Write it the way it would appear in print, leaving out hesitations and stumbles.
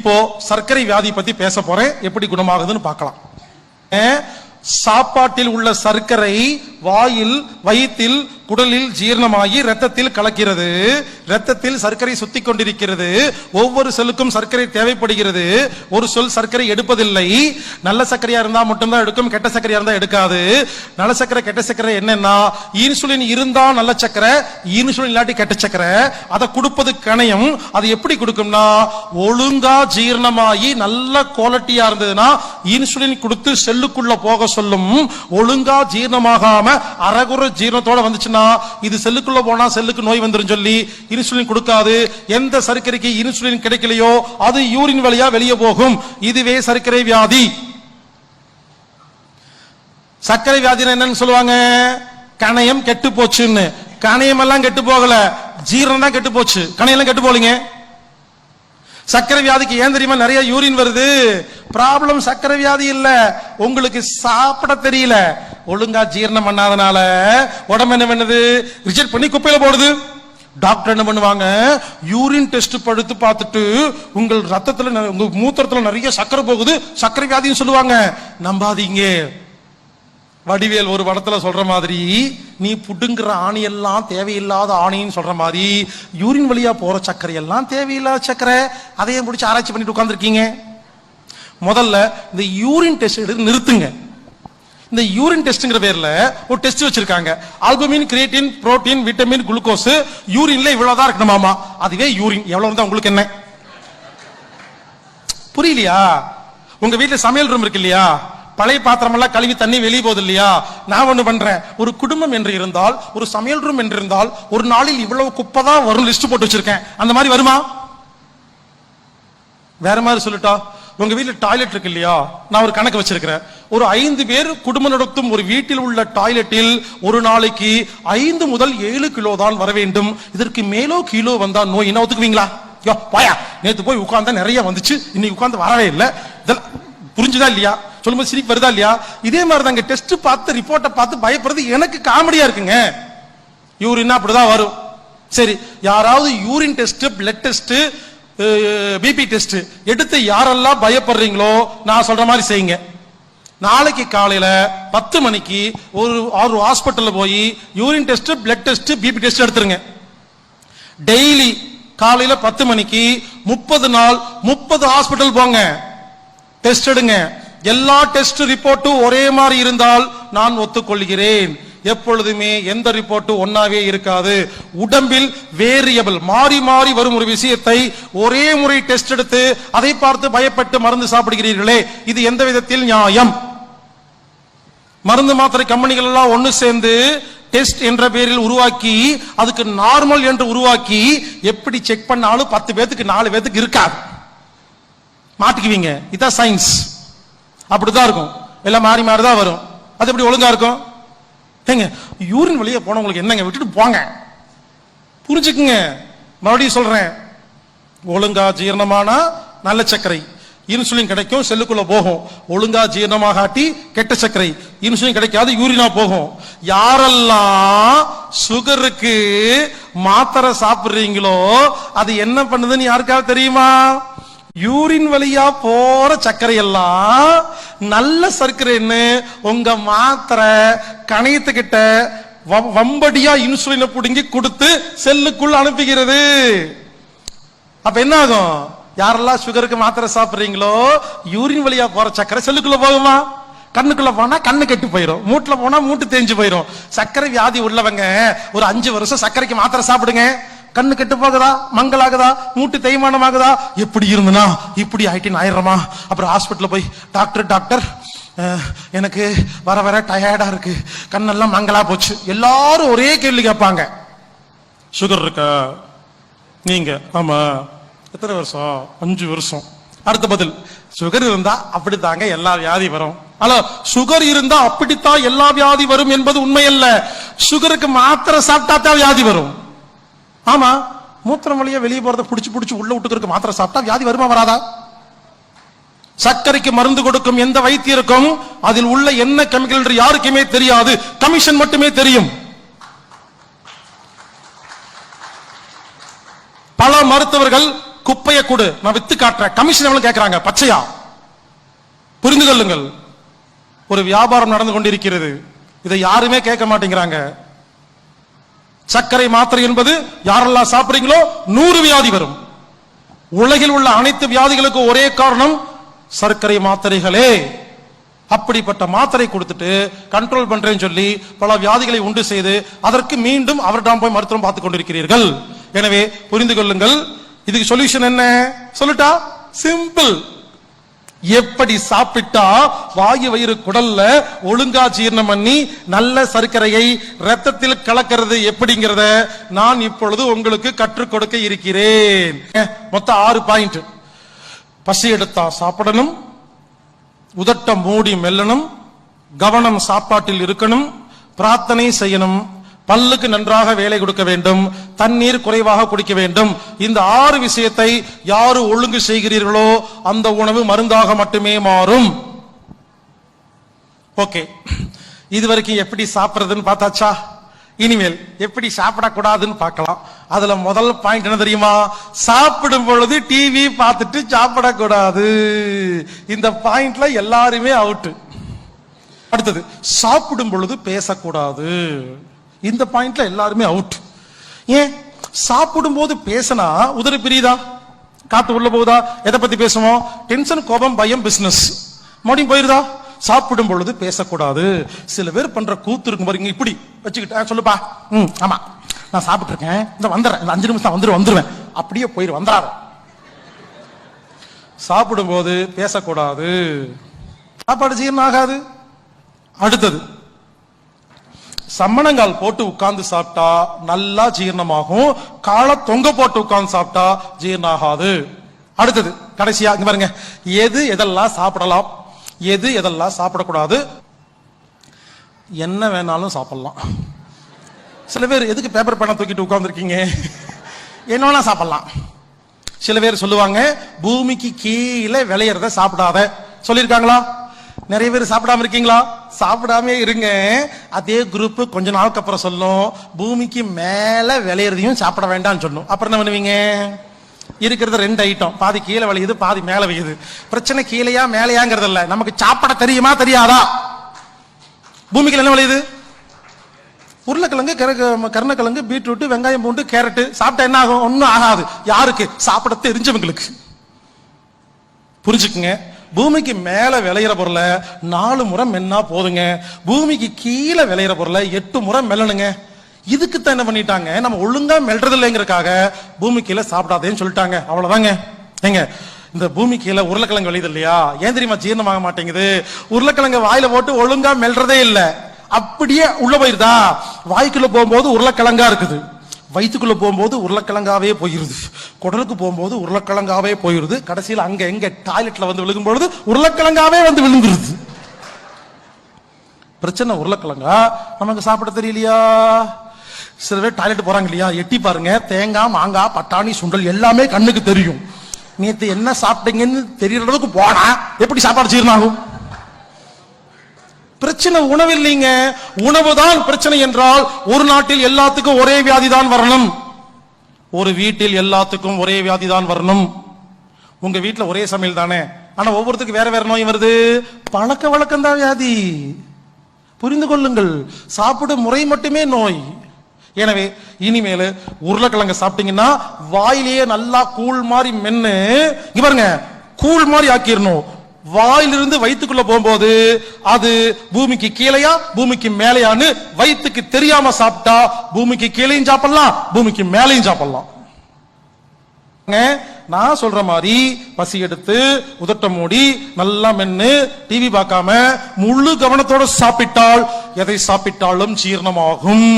இப்போ சர்க்கரை வியாதி பத்தி பேச போறேன். எப்படி குணமாகுதுன்னு பார்க்கலாம். சாப்பாட்டில் உள்ள சர்க்கரை வாயில், வயிற்றில், குடலில் ஜீரணமாகி ரத்தத்தில் கலக்கிறது. ரத்தத்தில் சர்க்கரை சுத்தி கொண்டிருக்கிறது. ஒவ்வொரு செல்லுக்கும் சர்க்கரை தேவைப்படுகிறது. ஒரு சொல் சர்க்கரை எடுப்பதில்லை. நல்ல சர்க்கரையா இருந்தா மட்டும்தான் எடுக்கும், கெட்ட சர்க்கரையா இருந்தா எடுக்காது. நல்ல சர்க்கரை கெட்ட சர்க்கரை என்னன்னா, இன்சுலின் இருந்தா நல்ல சர்க்கரை, இன்சுலின் இல்லாட்டி கெட்ட சர்க்கரை. அதை கொடுப்பது கணையம். அது எப்படி கொடுக்கும்னா, ஒழுங்கா ஜீரணமாகி நல்ல குவாலிட்டியா இருந்ததுன்னா இன்சுலின் கொடுத்து செல்லுக்குள்ள போக சொல்லும். ஒழுங்கா ஜீரணமாகாம அறகுற ஜீரணத்தோட வந்துச்சுன்னா இது செல்லுக்குள்ள போனா செல்லுக்கு நோய் வந்துரும் சொல்லி இன்சுலின் கொடுக்காது. எந்த சர்க்கரைக்கு இன்சுலின் கிடைக்கலையோ அது யூரின் வழியா வெளியே போகும். இதுவே சர்க்கரை வியாதி. சர்க்கரை வியாதி என்னன்னு சொல்லுவாங்க, கணையம் கெட்டு போச்சுன்னு. கணையம் எல்லாம் கெட்டு போகல, ஜீரணம் தான் கெட்டு போச்சு, கணையம் கெட்டு போலீங்க. சர்க்கரை வியாதிக்கு ஏன் தெரியுமா நிறைய யூரின் வருது? ப்ராப்ளம் சர்க்கரை வியாதி இல்ல, உங்களுக்கு சாப்பிட தெரியல. ஒழுங்கா ஜீரணம் பண்ணாதனால உடம்பு என்ன பண்ணுது, ரிஜெக்ட் பண்ணி குப்பையில போடுது. டாக்டர் என்ன பண்ணுவாங்க, யூரின் டெஸ்ட் படுத்து பார்த்துட்டு உங்கள் ரத்தத்துல, உங்க மூத்திரத்துல நிறைய சர்க்கரை போகுது, சர்க்கரை வியாதின்னு சொல்லுவாங்க. நம்பாதீங்க. வடிவேல் ஒரு படத்துல சொல்ற மாதிரி, நீ புடுங்குற ஆணி எல்லாம் தேவையில்லாத ஆணின்னு சொல்ற மாதிரி யூரின் வழியா போற சர்க்கரை எல்லாம் தேவையில்லாத சர்க்கரை. அதையும் முடிச்சு ஆராய்ச்சி பண்ணிட்டு உட்கார்ந்துருக்கீங்க. முதல்ல இந்த யூரின் டெஸ்ட் எடுத்து நிறுத்துங்க. இந்த யூரின் டெஸ்ட்ங்கிற பேர்ல ஒரு டெஸ்ட் வச்சிருக்காங்க. Albumin, creatine, protein, vitamin, glucose யூரின்ல இவ்வளவுதான் இருக்கணுமாமா. அதுவே யூரின் எவ்வளவு இருந்தா உங்களுக்கு என்ன புரியலையா? உங்க வீட்டுல சமையல் ரூம் இருக்கு இல்லையா, பழைய பாத்திரம் எல்லாம் கழுவி தண்ணி வெளியே போகுது இல்லையா? நான் ஒண்ணு பண்றேன், ஒரு குடும்பம் என்று இருந்தால், ஒரு சமையல் ரூம் என்று இருந்தால், ஒரு நாளில் இவ்வளவு குப்பை தான் வரும் லிஸ்ட் போட்டு வச்சிருக்கேன். அந்த மாதிரி வருமா? வேற மாதிரி சொல்லிட்டா, உங்க வீட்டுல டாய்லெட் இருக்கு இல்லையா, நான் ஒரு கணக்கு வச்சிருக்கிறேன். ஒரு 5 பேர் குடும்பம் நடத்தும் ஒரு வீட்டில் உள்ள டாய்லெட்டில் ஒரு நாளைக்கு 5 முதல் 7 கிலோ தான் வர வேண்டும். இதற்கு மேலோ கீழோ வந்தா நோய். என்ன ஒத்துக்குவீங்களா? பாயா, நேத்து போய் உட்கார்ந்தா நிறைய வந்துச்சு, இன்னைக்கு உட்கார்ந்து வரவே இல்லை. இதெல்லாம் புரிஞ்சுதா இல்லையா? சொல்லும்போது சிரிப்பு வருதா இல்லையா? இதே மாதிரி தாங்க டெஸ்ட் பார்த்து ரிப்போர்ட்டை பார்த்து பயப்படுறது எனக்கு காமெடியா இருக்குங்க. யூரின் அப்படிதான் வரும். சரி, யாராவது urine test, blood test, BP test எடுத்து யாரெல்லாம் பயப்படுறீங்களோ நான் சொல்ற மாதிரி செய்யுங்க. நாளைக்கு காலையில 10 மணிக்கு ஒரு ஹாஸ்பிட்டல்ல போய் urine test, blood test, BP test எடுத்துருங்க. டெய்லி காலையில 10 மணிக்கு 30 நாள் 30 ஹாஸ்பிட்டல் போங்க, டெஸ்ட் எடுங்க. எல்லா டெஸ்ட் ரிப்போர்ட்டும் ஒரே மாதிரி இருந்தால் நான் ஒத்துக்கொள்கிறேன். எப்பொழுதுமே எந்த ரிப்போர்ட்டும் ஒன்னாவே இருக்காது. உடம்பில் வேரியபிள் மாறி மாறி வரும் ஒரு விஷயத்தை ஒரே முறை டெஸ்ட் எடுத்து அதை பார்த்து பயப்பட்டு மருந்து சாப்பிடுகிறீர்களே, இது எந்த விதத்தில் நியாயம்? மருந்து மாத்திரை கம்பெனிகள் எல்லாம் ஒன்னு சேர்ந்து டெஸ்ட் என்ற பேரில் உருவாக்கி அதுக்கு நார்மல் என்று உருவாக்கி எப்படி செக் பண்ணாலும் 10 பேத்துக்கு 4 பேத்துக்கு இருக்காது, மாட்டிக்குவீங்க. இதான் சயின்ஸ். அப்படிதான் இருக்கும், எல்லாம் மாறி மாறி தான் வரும். அது எப்படி ஒழுங்கா இருக்கும்? ஏங்க, யூரின் வழியா போனவங்களுக்கு என்னங்க, விட்டுட்டு போங்க. புரிஞ்சுக்குங்க. மறுபடியும் சொல்றேன், ஒழுங்கா ஜீரணமானா நல்ல சர்க்கரை, இன்சுலின் கிடைக்கும், செல்லுக்குள்ள போகும். ஒழுங்கா ஜீரணமாகாட்டி கெட்ட சர்க்கரை, இன்சுலின் கிடைக்காது, யூரினா போகும். யாரெல்லாம் சுகருக்கு மாத்திரை சாப்பிடுறீங்களோ அது என்ன பண்ணுதுன்னு யாருக்காவது தெரியுமா? யூரின் வழியா போற சர்க்கரை எல்லாம் நல்ல சர்க்கரைன்னு உங்க மாத்திரை கணையத்துக்கிட்ட வம்படியா இன்சுலினை புடுங்கி கொடுத்து செல்லுக்குள்ள அனுப்புகிறது. அப்ப என்ன ஆகும்? யாரெல்லாம் சுகருக்கு மாத்திரை சாப்பிடுறீங்களோ யூரின் வழியா போற சர்க்கரை செல்லுக்குள்ள போகுமா? கண்ணுக்குள்ள போனா கண்ணு கெட்டு போயிடும், மூட்டுல போனா மூட்டு தேஞ்சு போயிடும். சர்க்கரை வியாதி உள்ளவங்க ஒரு 5 வருஷம் சர்க்கரைக்கு மாத்திரை சாப்பிடுங்க, கண்ணு கெட்டு போகுதா, மங்களாகுதா, மூட்டு தேய்மானம் ஆகுதா? எப்படி இருந்தனா இப்படி ஆயிட்டின்னு ஆயிரமா. அப்புறம் ஹாஸ்பிட்டல் போய் டாக்டர் எனக்கு வர வர டயர்டா இருக்கு, கண்ணெல்லாம் மங்களா போச்சு. எல்லாரும் ஒரே கேள்வி கேட்பாங்க, சுகர் இருக்கா? நீங்க ஆமா. எத்தனை வருஷம்? 5 வருஷம். அடுத்த பதில், சுகர் இருந்தா அப்படித்தாங்க எல்லா வியாதி வரும். ஹலோ, சுகர் இருந்தா அப்படித்தான் எல்லா வியாதி வரும் என்பது உண்மை அல்ல. சுகருக்கு மாத்திரை சாப்பிட்டா தான் வியாதி வரும். ஆமா, மூத்திரம் வழியா வெளியே போறத புடிச்சு உள்ள விட்டுக்கிறதுக்கு மாத்திரை சாப்பிட்டா வியாதி வருமா வராதா? சர்க்கரைக்கு மருந்து கொடுக்கும் எந்த வைத்தியருக்கும் அதில் உள்ள என்ன கெமிக்கல் என்று யாருக்குமே தெரியாது, கமிஷன் மட்டுமே தெரியும். பல மருத்துவர்கள் குப்பையை கொடு, நான் வித்து காட்டுறேன், கமிஷன் எவ்வளவு கேட்கிறாங்க பச்சையா. புரிந்து கொள்ளுங்கள், ஒரு வியாபாரம் நடந்து கொண்டிருக்கிறது, இதை யாருமே கேட்க மாட்டேங்கிறாங்க. சர்க்கரை மாத்திரை என்பது யாரெல்லாம் சாப்பிடுறீங்களோ 100 வியாதி வரும். உலகில் உள்ள அனைத்து வியாதிகளுக்கும் ஒரே காரணம் சர்க்கரை மாத்திரைகளே. அப்படிப்பட்ட மாத்திரை கொடுத்துட்டு கண்ட்ரோல் பண்றேன்னு சொல்லி பல வியாதிகளை உண்டு செய்து அதற்கு மீண்டும் அவரிடம் போய் மருத்துவம் பார்த்துக் கொண்டிருக்கிறீர்கள். எனவே புரிந்து கொள்ளுங்கள், இதுக்கு சொல்யூஷன் என்ன சொல்லிட்டா சிம்பிள். எப்படி சாப்பிட்டா வாயு வயிறு குடல்ல ஒழுங்கா ஜீரணம் பண்ணி நல்ல சர்க்கரையை ரத்தத்தில் கலக்கிறது எப்படிங்கிறத நான் இப்பொழுது உங்களுக்கு கற்றுக் கொடுக்க இருக்கிறேன். மொத்தம் 6 பாயிண்ட். பசி எடுத்தா சாப்பிடணும், உதட்டம் மூடி மெல்லணும், கவனம் சாப்பாட்டில் இருக்கணும், பிரார்த்தனை செய்யணும், பல்லுக்கு நன்றாக வேலை கொடுக்க வேண்டும், தண்ணீர் குறைவாக குடிக்க வேண்டும். இந்த 6 விஷயத்தை யாரு ஒழுங்கு செய்கிறீர்களோ அந்த உணவு மருந்தாக மட்டுமே மாறும். ஓகே, இதுவரைக்கும் எப்படி சாப்பிடுறதுன்னு பார்த்தாச்சா? இனிமேல் எப்படி சாப்பிடக்கூடாதுன்னு பார்க்கலாம். அதுல முதல் பாயிண்ட் என்ன தெரியுமா? சாப்பிடும் பொழுது டிவி பார்த்துட்டு சாப்பிடக்கூடாது. இந்த பாயிண்ட்ல எல்லாருமே அவுட். அடுத்தது, சாப்பிடும் பொழுது பேசக்கூடாது. இந்த பாயிண்ட்ல எல்லாருமே அவுட். ஏன்? சாப்பிடும் போது பேசினா உதறு பிரியுதா, காத்து உள்ள போகுதா? எதை பத்தி பேசுவோம்? டென்ஷன், கோபம், பயம், பிசினஸ் மறுபடியும் போயிருதா? சாப்பிடும் பொழுது பேசக்கூடாது. சில பேர் பண்ற கூத்து இருக்கும் பாருங்க, இப்படி வச்சுக்கிட்டு சொல்லுப்பா, ஆமா நான் சாப்பிட்டு இருக்கேன், இந்த வந்துடுறேன், இந்த 5 நிமிஷம் வந்துருவேன், அப்படியே போயிரு வந்துடாத. சாப்பிடும் போது பேசக்கூடாது, சாப்பாடு ஜீரணம் ஆகாது. அடுத்தது, சம்மணங்கால் போட்டு உட்கார்ந்து சாப்பிட்டா நல்லா ஜீரணமாகும், காலை தொங்க போட்டு உட்கார்ந்து சாப்பிட்டா ஜீரணம் ஆகாது. அடுத்தது கடைசியா இங்க பாருங்க, எது எதெல்லாம் சாப்பிடலாம், எது எதெல்லாம் சாப்பிடக்கூடாது. என்ன வேணாலும் சாப்பிடலாம். சில பேர் எதுக்கு பேப்பர் பேனா தூக்கிட்டு உட்கார்ந்து இருக்கீங்க? என்ன வேணா சாப்பிடலாம். சில பேர் சொல்லுவாங்க பூமிக்கு கீழே விளையறத சாப்பிடாத சொல்லியிருக்காங்களா? நிறைய பேர் சாப்பிடாம இருக்கீங்களா? சாப்பிடாம இருங்க. அதே குரூப் கொஞ்ச நாளுக்கு அப்புறம் சொல்லும் பூமிக்கு மேல விளையறதையும் சாப்பிட வேண்டாம்னு சொல்லும். அப்புறம் என்ன பண்ணுவீங்க? இருக்கிறது 2 ஐட்டம், பாதி கீழே விளையுது, பாதி மேல விளையுது. பிரச்சனை கீழையா மேலையாங்கிறது இல்ல, நமக்கு சாப்பிட தெரியுமா தெரியாதா? பூமிக்கு என்ன விளையுது? உருளைக்கிழங்கு, கருணக்கிழங்கு, பீட்ரூட், வெங்காயம், பூண்டு, கேரட். சாப்பிட்டா என்ன ஆகும்? ஒன்னும் ஆகாது. யாருக்கு? சாப்பிட தெரிஞ்சவங்களுக்கு. புரிஞ்சுக்குங்க, பூமிக்கு மேல விளையிற பொருளை 4 முறை மென்னா போதுங்க, பூமிக்கு கீழே விளையிற பொருளை 8 முறை மெல்லணுங்க. இதுக்கு தான் என்ன பண்ணிட்டாங்க, நம்ம ஒழுங்கா மெல்றது இல்லைங்கிறதுக்காக பூமி கீழே சாப்பிடாதேன்னு சொல்லிட்டாங்க. அவ்வளவுதாங்க. ஏங்க, இந்த பூமி கீழே உருளைக்கிழங்கு விளையுது இல்லையா, ஏன் தெரியுமா ஜீரணமாக மாட்டேங்குது? உருளைக்கிழங்கு வாயில போட்டு ஒழுங்கா மெல்றதே இல்லை, அப்படியே உள்ள போயிருதா. வாய்க்குள்ள போகும்போது உருளைக்கிழங்கா இருக்குது, வயிற்றுக்குள்ள போகும்போது உருளைக்கிழங்காவே போயிருது, குடலுக்கு போகும்போது உருளைக்கிழங்காவே போயிருது, கடைசியில் அங்க எங்க டாய்லெட்ல வந்து விழுகும் பொழுது உருளைக்கிழங்காவே வந்து விழுந்துருது. பிரச்சனை உருளைக்கிழங்கா, நமக்கு சாப்பிட தெரியலையா? சில பேர் டாய்லெட் போறாங்க இல்லையா, எட்டி பாருங்க, தேங்காய், மாங்காய், பட்டாணி, சுண்டல் எல்லாமே கண்ணுக்கு தெரியும். நேத்து என்ன சாப்பிட்டீங்கன்னு தெரியற அளவுக்கு போனா எப்படி சாப்பாடு ஜீரணமாகும்? பிரச்சனை உணவு இல்லைங்க, உணவுதான் பிரச்சனை என்றால் ஒரு நாட்டில் எல்லாத்துக்கும் ஒரே வியாதி தான் வரணும், ஒரு வீட்டில் எல்லாத்துக்கும் ஒரே வியாதி தான் வரணும். உங்க வீட்டுல ஒரே சமையல் தானே, ஆனா ஒவ்வொருத்துக்கும் வேற வேற நோய் வருது. பழக்க வழக்கம் தான் வியாதி. புரிந்து கொள்ளுங்கள், சாப்பிடும் முறை மட்டுமே நோய். எனவே இனிமேல் உருளைக்கிழங்கு சாப்பிட்டீங்கன்னா வாயிலேயே நல்லா கூழ் மாதிரி மென்னு, இங்க பாருங்க, கூழ் மாதிரி ஆக்கிடணும். வாயிலிருந்து வயிற்றுக்குள்ள போகும்போது அது பூமிக்கு கீழையா பூமிக்கு மேலையான்னு வயிற்றுக்கு தெரியாம சாப்பிட்டா பூமிக்கு கீழையும் சாப்பிடலாம், பூமிக்கு மேலையும் சாப்பிடலாம். நான் சொல்ற மாதிரி பசி எடுத்து உதட்ட மூடி நல்லா மென்னு டிவி பார்க்காம முழு கவனத்தோட சாப்பிட்டால் எதை சாப்பிட்டாலும் ஜீரணமாகும்.